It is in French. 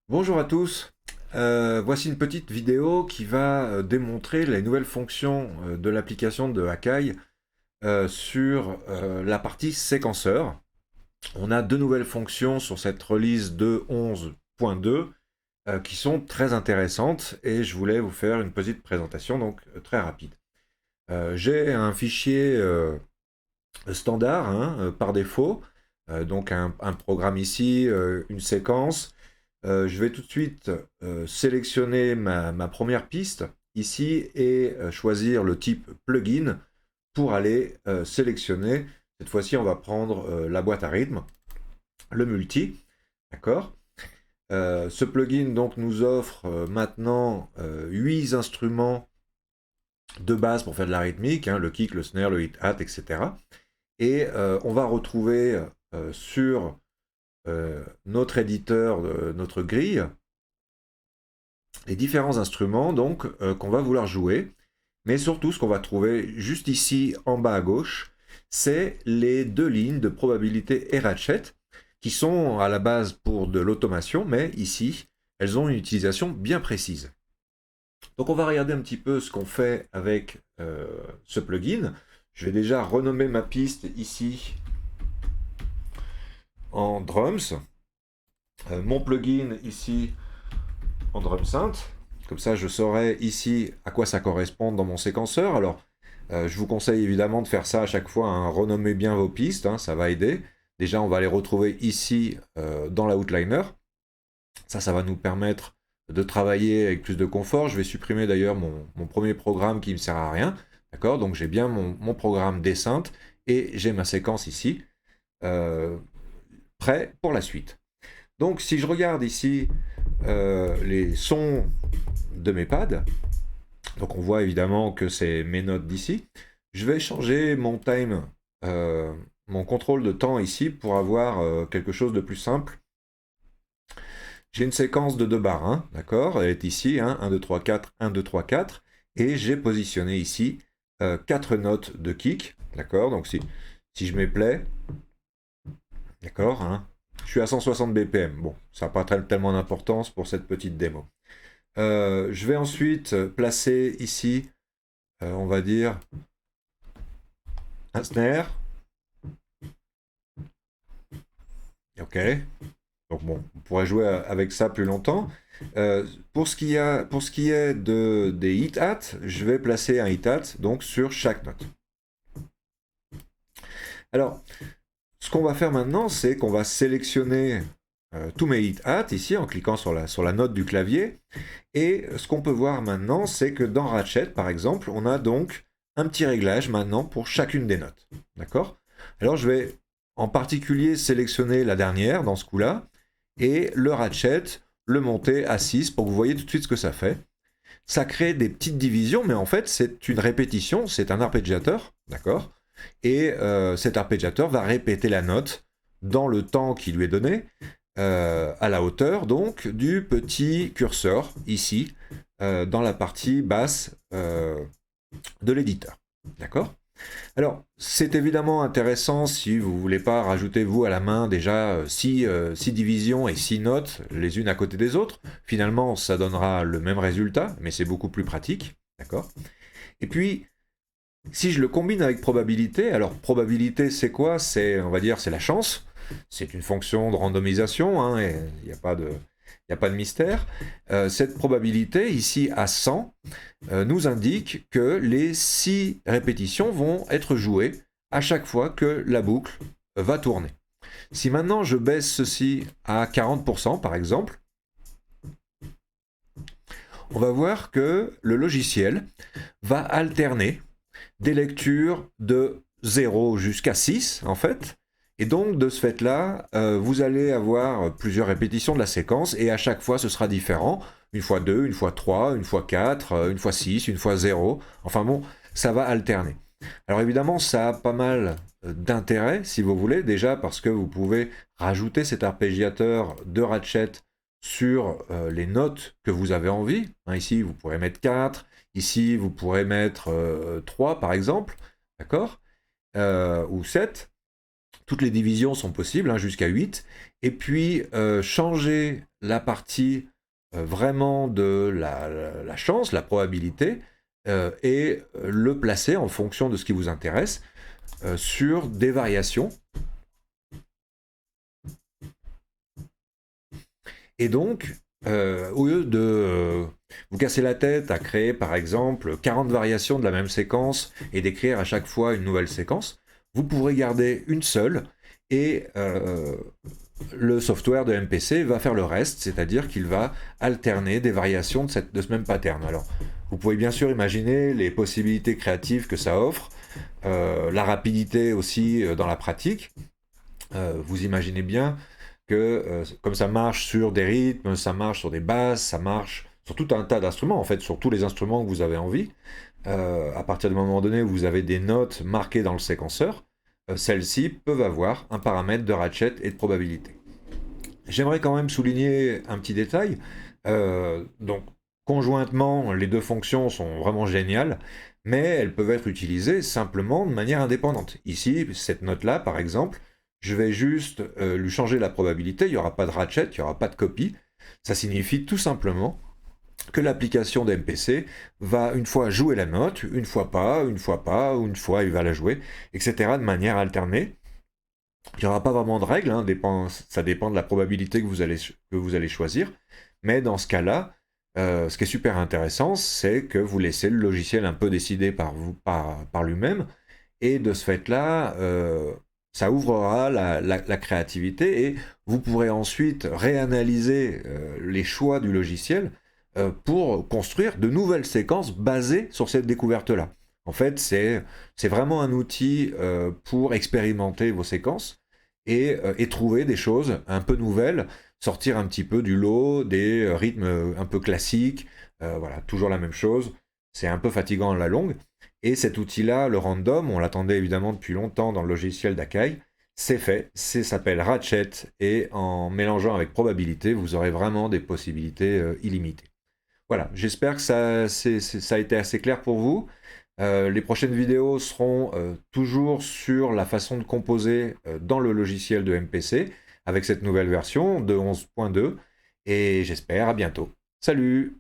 Bonjour à tous. Voici une petite vidéo qui va démontrer les nouvelles fonctions de l'application de Akai sur la partie séquenceur. On a deux nouvelles fonctions sur cette release de 11.2 qui sont très intéressantes et je voulais vous faire une petite présentation donc très rapide. J'ai un fichier standard par défaut, donc un programme ici, une séquence. Je vais tout de suite sélectionner ma première piste ici et choisir le type plugin pour aller sélectionner. Cette fois-ci, on va prendre la boîte à rythme, le multi, d'accord. Ce plugin donc nous offre maintenant 8 instruments de base pour faire de la rythmique, le kick, le snare, le hi-hat, etc. Et on va retrouver sur notre éditeur, notre grille, les différents instruments donc qu'on va vouloir jouer. Mais surtout, ce qu'on va trouver juste ici en bas à gauche, c'est les deux lignes de probabilité et ratchet qui sont à la base pour de l'automation, mais ici, elles ont une utilisation bien précise. Donc on va regarder un petit peu ce qu'on fait avec ce plugin. Je vais déjà renommer ma piste ici en drums. Mon plugin ici en drum synth. Comme ça, je saurai ici à quoi ça correspond dans mon séquenceur. Alors, je vous conseille évidemment de faire ça à chaque fois, renommer bien vos pistes, ça va aider. Déjà, on va les retrouver ici dans l'outliner. Ça va nous permettre de travailler avec plus de confort. Je vais supprimer d'ailleurs mon premier programme qui ne me sert à rien. D'accord. Donc j'ai bien mon programme des synths et j'ai ma séquence ici, prêt pour la suite. Donc si je regarde ici les sons de mes pads, donc on voit évidemment que c'est mes notes d'ici. Je vais changer mon time, mon contrôle de temps ici pour avoir quelque chose de plus simple. J'ai une séquence de 2 barres, d'accord. Elle est ici, 1, 2, 3, 4, 1, 2, 3, 4. Et j'ai positionné ici 4 notes de kick, d'accord. Donc si je mets play, d'accord, je suis à 160 BPM. Bon, ça n'a pas tellement d'importance pour cette petite démo. Je vais ensuite placer ici, on va dire, un snare. Ok. Donc bon, on pourrait jouer avec ça plus longtemps. Pour ce qui est des hi-hats, je vais placer un hi-hat donc sur chaque note. Alors, ce qu'on va faire maintenant, c'est qu'on va sélectionner tous mes hi-hats ici en cliquant sur la note du clavier. Et ce qu'on peut voir maintenant, c'est que dans Ratchet, par exemple, on a donc un petit réglage maintenant pour chacune des notes. D'accord? Alors je vais en particulier sélectionner la dernière dans ce coup-là et le ratchet, le monter à 6 pour que vous voyez tout de suite ce que ça fait. Ça crée des petites divisions, mais en fait c'est une répétition, c'est un arpégiateur, d'accord. Et cet arpégiateur va répéter la note dans le temps qui lui est donné, à la hauteur donc du petit curseur ici, dans la partie basse de l'éditeur. D'accord. Alors, c'est évidemment intéressant si vous ne voulez pas rajouter vous à la main déjà 6 divisions et 6 notes les unes à côté des autres. Finalement, ça donnera le même résultat, mais c'est beaucoup plus pratique. D'accord. Et puis, si je le combine avec probabilité, alors probabilité c'est quoi? C'est, on va dire, c'est la chance. C'est une fonction de randomisation, il n'y a pas de mystère. Cette probabilité, ici à 100, nous indique que les 6 répétitions vont être jouées à chaque fois que la boucle va tourner. Si maintenant je baisse ceci à 40% par exemple, on va voir que le logiciel va alterner des lectures de 0 jusqu'à 6 en fait. Et donc de ce fait-là, vous allez avoir plusieurs répétitions de la séquence et à chaque fois ce sera différent. Une fois 2, une fois 3, une fois 4, une fois 6, une fois 0. Enfin bon, ça va alterner. Alors évidemment, ça a pas mal d'intérêt, si vous voulez, déjà parce que vous pouvez rajouter cet arpégiateur de ratchet sur les notes que vous avez envie. Ici, vous pourrez mettre 4, ici, vous pourrez mettre 3 par exemple, d'accord, ou 7. Toutes les divisions sont possibles, jusqu'à 8. Et puis, changer la partie vraiment de la chance, la probabilité, et le placer en fonction de ce qui vous intéresse sur des variations. Et donc, au lieu de vous casser la tête à créer par exemple 40 variations de la même séquence et d'écrire à chaque fois une nouvelle séquence, vous pourrez garder une seule et le software de MPC va faire le reste, c'est-à-dire qu'il va alterner des variations de ce même pattern. Alors, vous pouvez bien sûr imaginer les possibilités créatives que ça offre, la rapidité aussi dans la pratique. Vous imaginez bien que comme ça marche sur des rythmes, ça marche sur des basses, ça marche sur tout un tas d'instruments, en fait, sur tous les instruments que vous avez envie. À partir du moment donné où vous avez des notes marquées dans le séquenceur, celles-ci peuvent avoir un paramètre de ratchet et de probabilité. J'aimerais quand même souligner un petit détail. Donc, conjointement, les deux fonctions sont vraiment géniales, mais elles peuvent être utilisées simplement de manière indépendante. Ici, cette note-là, par exemple, je vais juste lui changer la probabilité, il n'y aura pas de ratchet, il n'y aura pas de copie. Ça signifie tout simplement que l'application d'MPC va une fois jouer la note, une fois pas, une fois pas, ou une fois il va la jouer, etc. de manière alternée. Il n'y aura pas vraiment de règles, hein, ça dépend de la probabilité que vous allez choisir. Mais dans ce cas-là, ce qui est super intéressant, c'est que vous laissez le logiciel un peu décider par lui-même. Et de ce fait-là, ça ouvrira la créativité et vous pourrez ensuite réanalyser les choix du logiciel pour construire de nouvelles séquences basées sur cette découverte-là. En fait, c'est vraiment un outil pour expérimenter vos séquences et trouver des choses un peu nouvelles, sortir un petit peu du lot des rythmes un peu classiques, voilà, toujours la même chose. C'est un peu fatigant à la longue. Et cet outil-là, le random, on l'attendait évidemment depuis longtemps dans le logiciel d'Akai, c'est fait, ça s'appelle Ratchet, et en mélangeant avec probabilité, vous aurez vraiment des possibilités illimitées. Voilà, j'espère que ça a été assez clair pour vous. Les prochaines vidéos seront toujours sur la façon de composer dans le logiciel de MPC, avec cette nouvelle version de 11.2, et j'espère à bientôt. Salut!